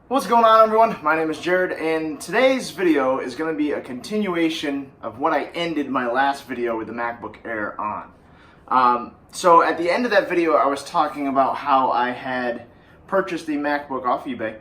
What's going on, everyone? My name is Jared, and today's video is going to be a continuation of what I ended my last video with the MacBook Air on. So at the end of that video, I was talking about how I had purchased the MacBook off eBay,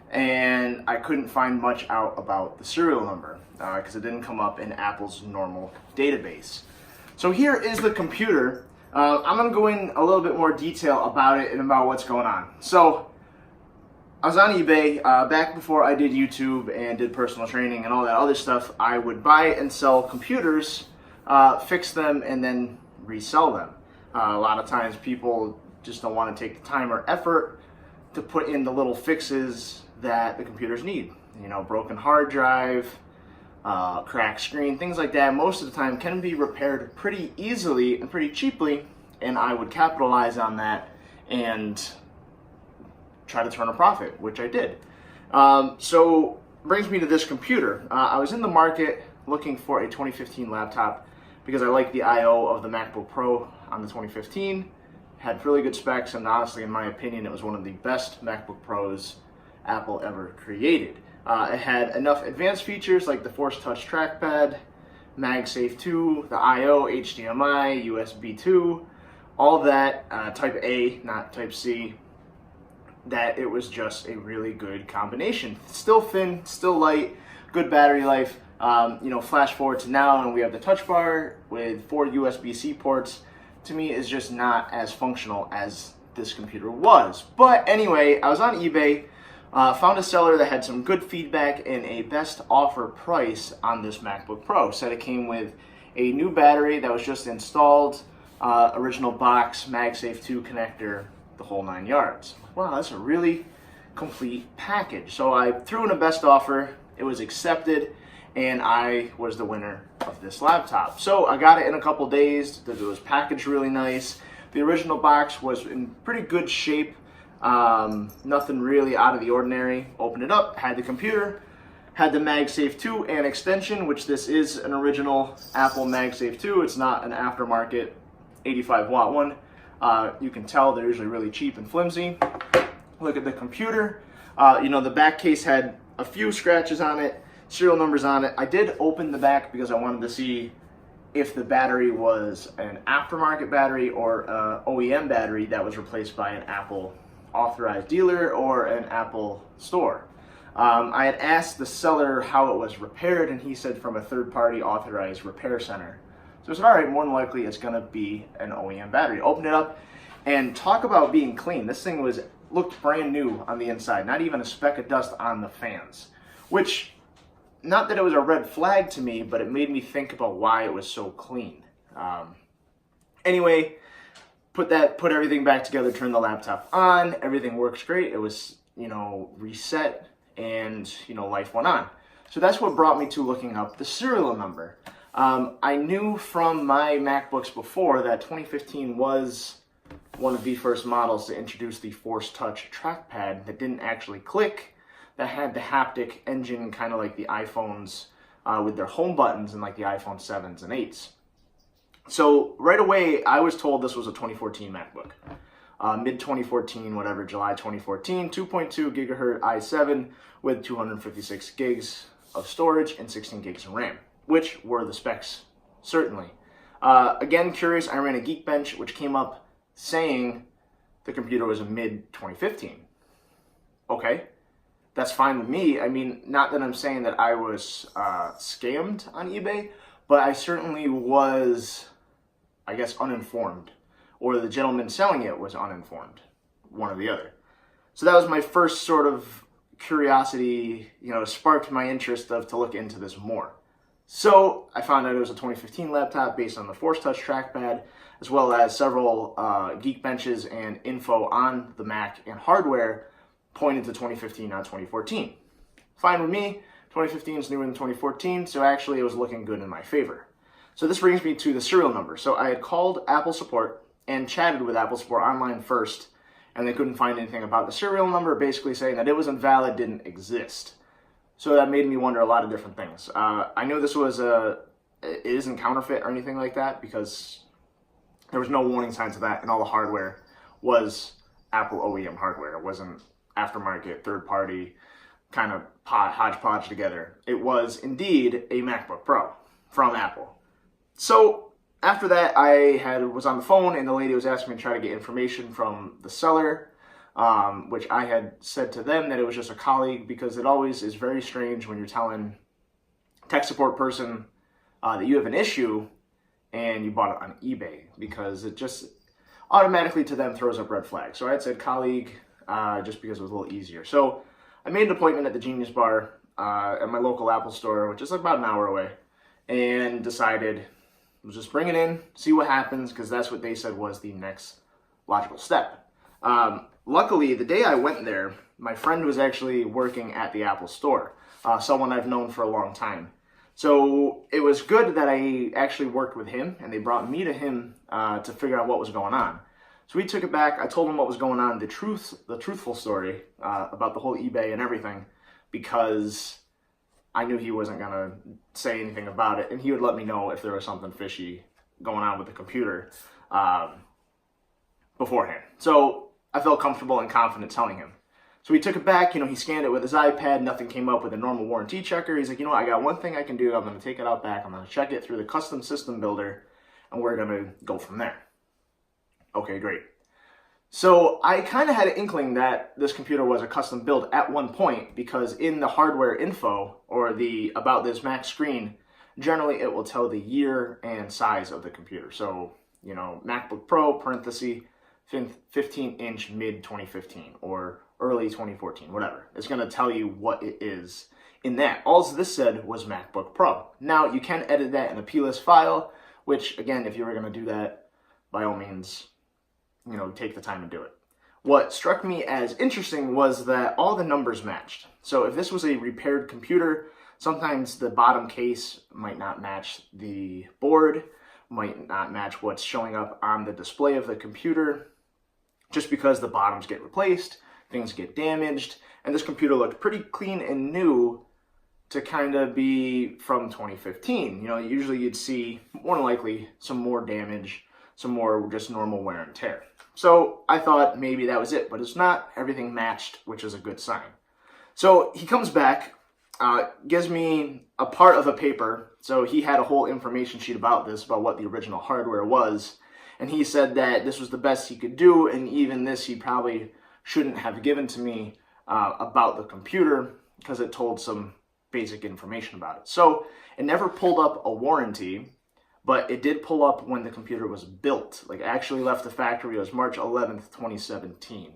and I couldn't find much out about the serial number because it didn't come up in Apple's normal database. So here is the computer. I'm going to go in a little bit more detail about it and about what's going on. So I was on eBay back before I did YouTube and did personal training and all that other stuff. I would buy and sell computers, fix them, and then resell them. A lot of times people just don't want to take the time or effort to put in the little fixes that the computers need. You know, broken hard drive, cracked screen, things like that, most of the time can be repaired pretty easily and pretty cheaply, and I would capitalize on that and try to turn a profit, which I did. So brings me to this computer. I was in the market looking for a 2015 laptop because I like the I/O of the MacBook Pro on the 2015. Had really good specs, and honestly, in my opinion, it was one of the best MacBook Pros Apple ever created. It had enough advanced features like the Force Touch trackpad, MagSafe 2, the I/O, HDMI, USB 2, all that, Type A, not Type C, that it was just a really good combination. Still thin, still light, good battery life. Flash forward to now, and we have the touch bar with 4 USB-C ports. To me, is just not as functional as this computer was. But anyway, I was on eBay, found a seller that had some good feedback and a best offer price on this MacBook Pro. Said it came with a new battery that was just installed, original box, MagSafe 2 connector, the whole 9 yards. Wow, that's a really complete package. So I threw in a best offer, it was accepted, and I was the winner of this laptop. So I got it in a couple days. It was packaged really nice. The original box was in pretty good shape, nothing really out of the ordinary. Opened it up, had the computer, had the MagSafe 2 and extension, which this is an original Apple MagSafe 2. It's not an aftermarket 85-watt one. You can tell they're usually really cheap and flimsy. Look at the computer. The back case had a few scratches on it, serial numbers on it. I did open the back because I wanted to see if the battery was an aftermarket battery or an OEM battery that was replaced by an Apple authorized dealer or an Apple store. I had asked the seller how it was repaired, and he said from a third-party authorized repair center. So I said, all right, more than likely it's gonna be an OEM battery. Opened it up, and talk about being clean. This thing looked brand new on the inside, not even a speck of dust on the fans. Which, not that it was a red flag to me, but it made me think about why it was so clean. Anyway, put everything back together, turned the laptop on, everything works great. It was, reset, and, life went on. So that's what brought me to looking up the serial number. I knew from my MacBooks before that 2015 was one of the first models to introduce the Force Touch trackpad that didn't actually click, that had the haptic engine kind of like the iPhones with their home buttons and like the iPhone 7s and 8s. So right away, I was told this was a 2014 MacBook. Mid-2014, whatever, July 2014, 2.2 gigahertz i7 with 256 gigs of storage and 16 gigs of RAM, which were the specs, certainly. Again, curious, I ran a Geekbench, which came up saying the computer was a mid-2015. Okay, that's fine with me. I mean, not that I'm saying that I was scammed on eBay, but I certainly was, I guess, uninformed. Or the gentleman selling it was uninformed, one or the other. So that was my first sort of curiosity, sparked my interest to look into this more. So I found out it was a 2015 laptop based on the Force Touch trackpad, as well as several Geekbenches and info on the Mac and hardware pointed to 2015, not 2014. Fine with me. 2015 is newer than 2014, so actually it was looking good in my favor. So this brings me to the serial number. So I had called Apple support and chatted with Apple support online first, and they couldn't find anything about the serial number, basically saying that it was invalid, didn't exist. So that made me wonder a lot of different things. I knew this was it isn't counterfeit or anything like that because there was no warning signs of that, and all the hardware was Apple OEM hardware. It wasn't aftermarket, third party, kind of hodgepodge together. It was indeed a MacBook Pro from Apple. So after that, was on the phone, and the lady was asking me to try to get information from the seller, which I had said to them that it was just a colleague, because it always is very strange when you're telling tech support person that you have an issue and you bought it on eBay, because it just automatically to them throws up red flags. So I had said colleague just because it was a little easier. So I made an appointment at the Genius Bar at my local Apple store, which is like about an hour away, and decided we'll just bring it in, see what happens, because that's what they said was the next logical step. Luckily, the day I went there, my friend was actually working at the Apple store, someone I've known for a long time. So it was good that I actually worked with him, and they brought me to him to figure out what was going on. So we took it back. I told him what was going on, the truthful story about the whole eBay and everything, because I knew he wasn't going to say anything about it, and he would let me know if there was something fishy going on with the computer beforehand. So I felt comfortable and confident telling him. So we took it back, he scanned it with his iPad, nothing came up with a normal warranty checker. He's like, I got one thing I can do. I'm going to take it out back. I'm going to check it through the custom system builder, and we're going to go from there. Okay, great. So I kind of had an inkling that this computer was a custom build at one point, because in the hardware info or the About This Mac screen, generally it will tell the year and size of the computer. So, MacBook Pro, parenthesis, 15-inch mid-2015 or early 2014, whatever. It's going to tell you what it is in that. All this said was MacBook Pro. Now, you can edit that in a plist file, which, again, if you were going to do that, by all means, take the time to do it. What struck me as interesting was that all the numbers matched. So if this was a repaired computer, sometimes the bottom case might not match the board, might not match what's showing up on the display of the computer, just because the bottoms get replaced, things get damaged, and this computer looked pretty clean and new to kind of be from 2015. Usually you'd see, more than likely, some more damage, some more just normal wear and tear. So I thought maybe that was it, but it's not. Everything matched, which is a good sign. So he comes back, gives me a part of a paper. So he had a whole information sheet about this, about what the original hardware was. And he said that this was the best he could do, and even this he probably shouldn't have given to me about the computer, because it told some basic information about it. So it never pulled up a warranty, but it did pull up when the computer was built. Like, actually left the factory. It was March 11th, 2017.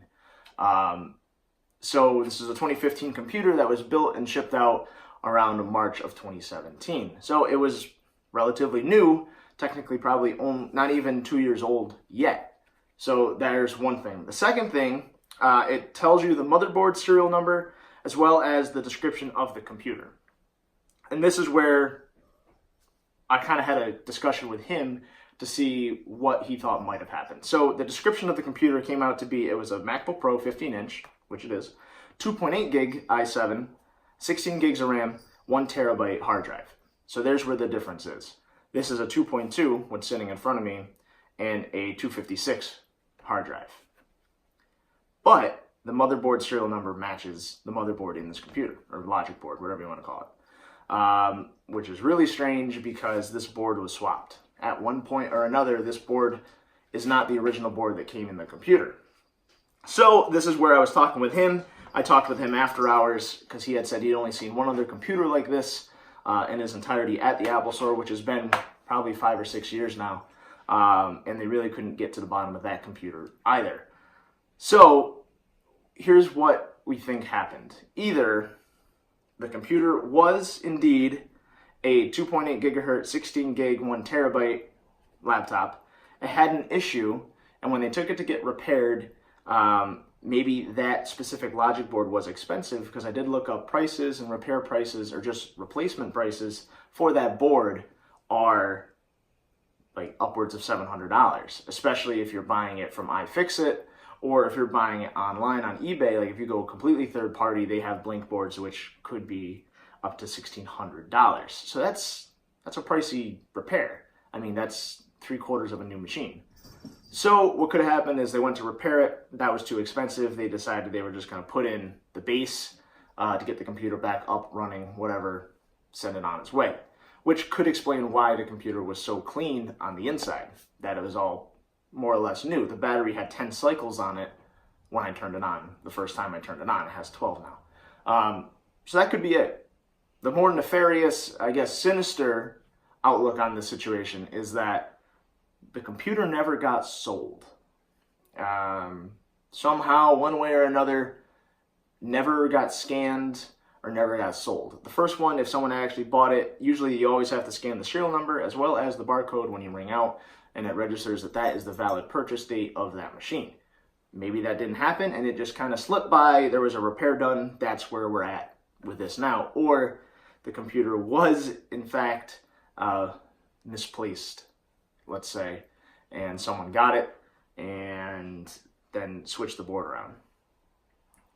So this is a 2015 computer that was built and shipped out around March of 2017. So it was relatively new, technically probably not even 2 years old yet. So there's one thing. The second thing, it tells you the motherboard serial number as well as the description of the computer. And this is where I kind of had a discussion with him to see what he thought might have happened. So the description of the computer came out to be, it was a MacBook Pro 15-inch, which it is, 2.8 gig i7, 16 gigs of RAM, 1 terabyte hard drive. So there's where the difference is. This is a 2.2, what's sitting in front of me, and a 256 hard drive. But the motherboard serial number matches the motherboard in this computer, or logic board, whatever you want to call it. Which is really strange, because this board was swapped. At one point or another, this board is not the original board that came in the computer. So this is where I was talking with him. I talked with him after hours, because he had said he'd only seen one other computer like this in its entirety at the Apple Store, which has been probably 5 or 6 years now. And they really couldn't get to the bottom of that computer either. So here's what we think happened. Either the computer was indeed a 2.8 gigahertz, 16 gig, 1 terabyte laptop. It had an issue, and when they took it to get repaired, maybe that specific logic board was expensive, because I did look up prices, and repair prices, or just replacement prices for that board, are like upwards of $700, especially if you're buying it from iFixit, or if you're buying it online on eBay. Like, if you go completely third party, they have blink boards, which could be up to $1,600. So that's a pricey repair. I mean, that's 3/4 of a new machine. So what could have happened is they went to repair it. That was too expensive. They decided they were just going to put in the base to get the computer back up, running, whatever, send it on its way. Which could explain why the computer was so clean on the inside, that it was all more or less new. The battery had 10 cycles on it when I turned it on. The first time I turned it on, it has 12 now. So that could be it. The more nefarious, I guess, sinister outlook on this situation is that the computer never got sold. Somehow, one way or another, never got scanned or never got sold. The first one, if someone actually bought it, usually you always have to scan the serial number as well as the barcode when you ring out, and it registers that that is the valid purchase date of that machine. Maybe that didn't happen and it just kind of slipped by. There was a repair done. That's where we're at with this now. Or the computer was, in fact, misplaced, let's say, and someone got it and then switched the board around.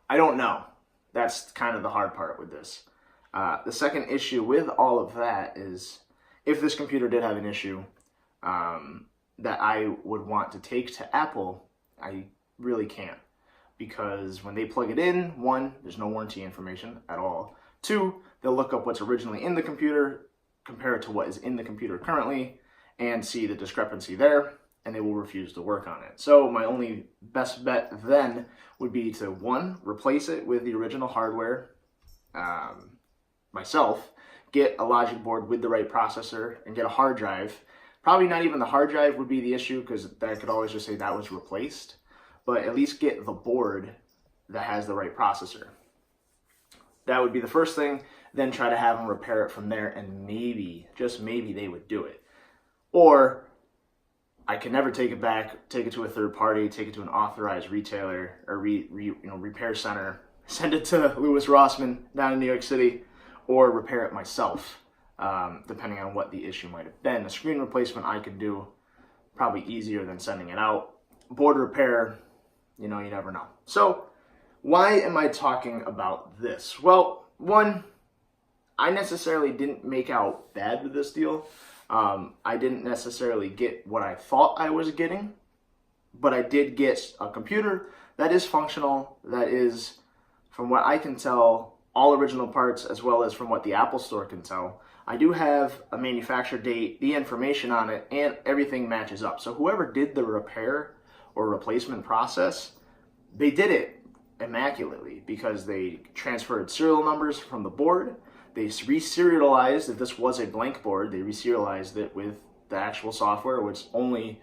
I don't know. That's kind of the hard part with this. The second issue with all of that is if this computer did have an issue that I would want to take to Apple, I really can't. Because when they plug it in, one, there's no warranty information at all. Two, they'll look up what's originally in the computer, compare it to what is in the computer currently, and see the discrepancy there, and they will refuse to work on it. So my only best bet then would be to, one, replace it with the original hardware myself, get a logic board with the right processor, and get a hard drive. Probably not even the hard drive would be the issue, because I could always just say that was replaced, but at least get the board that has the right processor. That would be the first thing, then try to have them repair it from there, and maybe, just maybe, they would do it. Or I can never take it back, take it to a third party, take it to an authorized retailer or repair center, send it to Louis Rossmann down in New York City, or repair it myself, depending on what the issue might have been. A screen replacement I could do, probably easier than sending it out. Board repair, you never know. So why am I talking about this? Well, one, I necessarily didn't make out bad with this deal. I didn't necessarily get what I thought I was getting, but I did get a computer that is functional, that is, from what I can tell, all original parts, as well as from what the Apple Store can tell. I do have a manufacture date, the information on it, and everything matches up. So whoever did the repair or replacement process, they did it immaculately, because they transferred serial numbers from the board. They reserialized, if this was a blank board, they reserialized it with the actual software, which only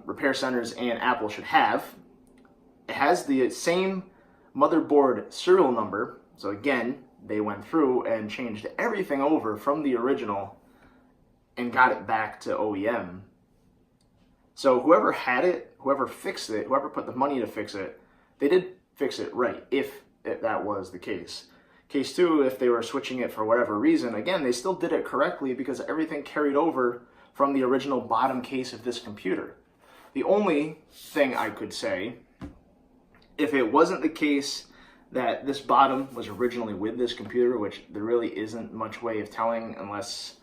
repair centers and Apple should have. It has the same motherboard serial number. So again, they went through and changed everything over from the original and got it back to OEM. So whoever had it, whoever fixed it, whoever put the money to fix it, they did fix it right, if that was the case. Case two, if they were switching it for whatever reason, again, they still did it correctly because everything carried over from the original bottom case of this computer. The only thing I could say, if it wasn't the case that this bottom was originally with this computer, which there really isn't much way of telling unless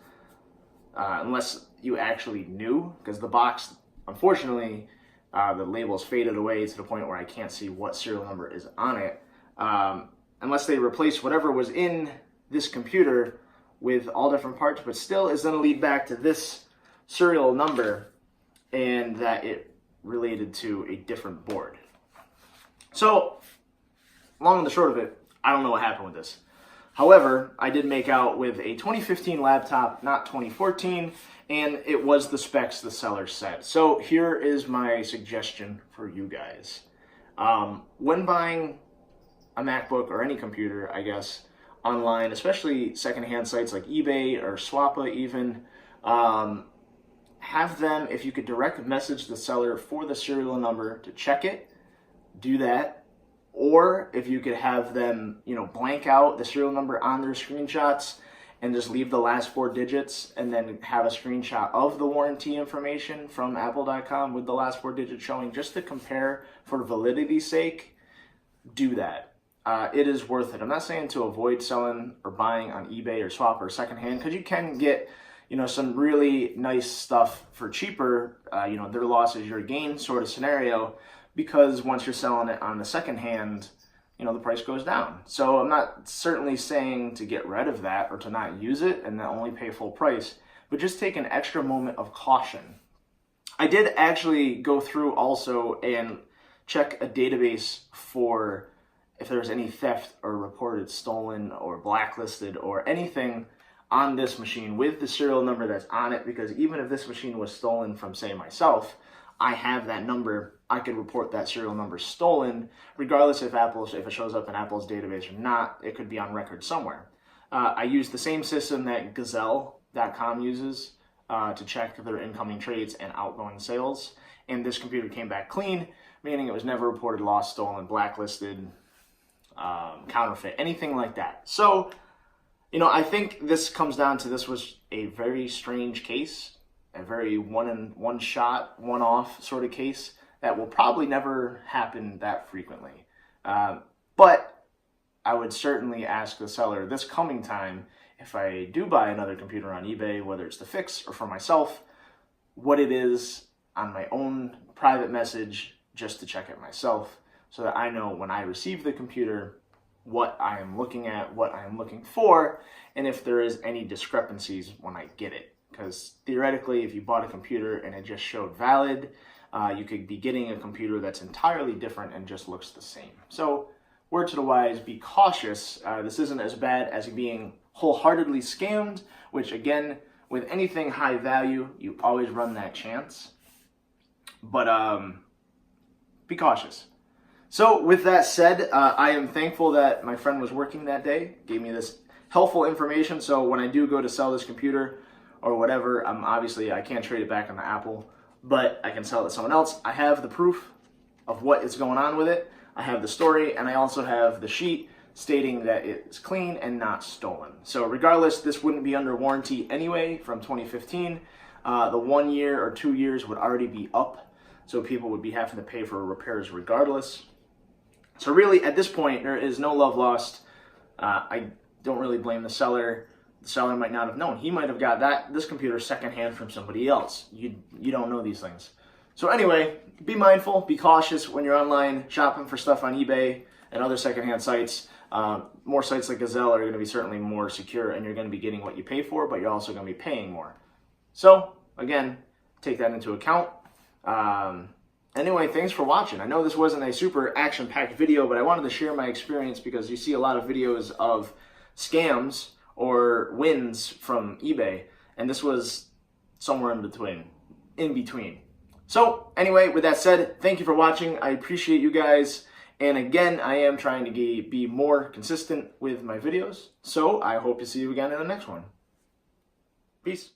you actually knew, because the box, unfortunately, the label's faded away to the point where I can't see what serial number is on it. Unless they replace whatever was in this computer with all different parts, but still is going to lead back to this serial number and that it related to a different board. So, long and the short of it, I don't know what happened with this. However, I did make out with a 2015 laptop, not 2014, and it was the specs the seller said. So here is my suggestion for you guys. When buying a MacBook or any computer, I guess, online, especially secondhand sites like eBay or Swappa even, have them, if you could direct message the seller for the serial number to check it, do that. Or if you could have them, blank out the serial number on their screenshots and just leave the last 4 digits and then have a screenshot of the warranty information from apple.com with the last 4 digits showing, just to compare for validity's sake, do that. It is worth it. I'm not saying to avoid selling or buying on eBay or Swap or secondhand, because you can get, some really nice stuff for cheaper, their loss is your gain sort of scenario, because once you're selling it on the second hand, the price goes down. So I'm not certainly saying to get rid of that or to not use it and then only pay full price, but just take an extra moment of caution. I did actually go through also and check a database for if there's any theft or reported stolen or blacklisted or anything on this machine with the serial number that's on it, because even if this machine was stolen from, say, myself, I have that number. I could report that serial number stolen, regardless if it shows up in Apple's database or not. It could be on record somewhere. I used the same system that Gazelle.com uses to check their incoming trades and outgoing sales, and this computer came back clean, meaning it was never reported lost, stolen, blacklisted, counterfeit, anything like that. So, I think this comes down to this was a very strange case, a very one shot, one off sort of case that will probably never happen that frequently. But I would certainly ask the seller this coming time, if I do buy another computer on eBay, whether it's to fix or for myself, what it is on my own private message, just to check it myself, so that I know when I receive the computer what I am looking at, what I am looking for, and if there is any discrepancies when I get it. Because theoretically, if you bought a computer and it just showed valid, you could be getting a computer that's entirely different and just looks the same. So, word to the wise, be cautious. This isn't as bad as being wholeheartedly scammed, which again, with anything high value, you always run that chance. But be cautious. So with that said, I am thankful that my friend was working that day, gave me this helpful information, so when I do go to sell this computer or whatever, obviously I can't trade it back on the Apple, but I can sell it to someone else. I have the proof of what is going on with it. I have the story, and I also have the sheet stating that it's clean and not stolen. So regardless, this wouldn't be under warranty anyway from 2015. The 1 year or 2 years would already be up, so people would be having to pay for repairs regardless. So really, at this point, there is no love lost. I don't really blame the seller. The seller might not have known. He might have got this computer secondhand from somebody else. You don't know these things. So anyway, be mindful, be cautious when you're online shopping for stuff on eBay and other secondhand sites. More sites like Gazelle are going to be certainly more secure, and you're going to be getting what you pay for, but you're also going to be paying more. So again, take that into account. Anyway, thanks for watching. I know this wasn't a super action-packed video, but I wanted to share my experience because you see a lot of videos of scams or wins from eBay, and this was somewhere in between. So anyway, with that said, thank you for watching. I appreciate you guys. And again, I am trying to be more consistent with my videos. So I hope to see you again in the next one. Peace.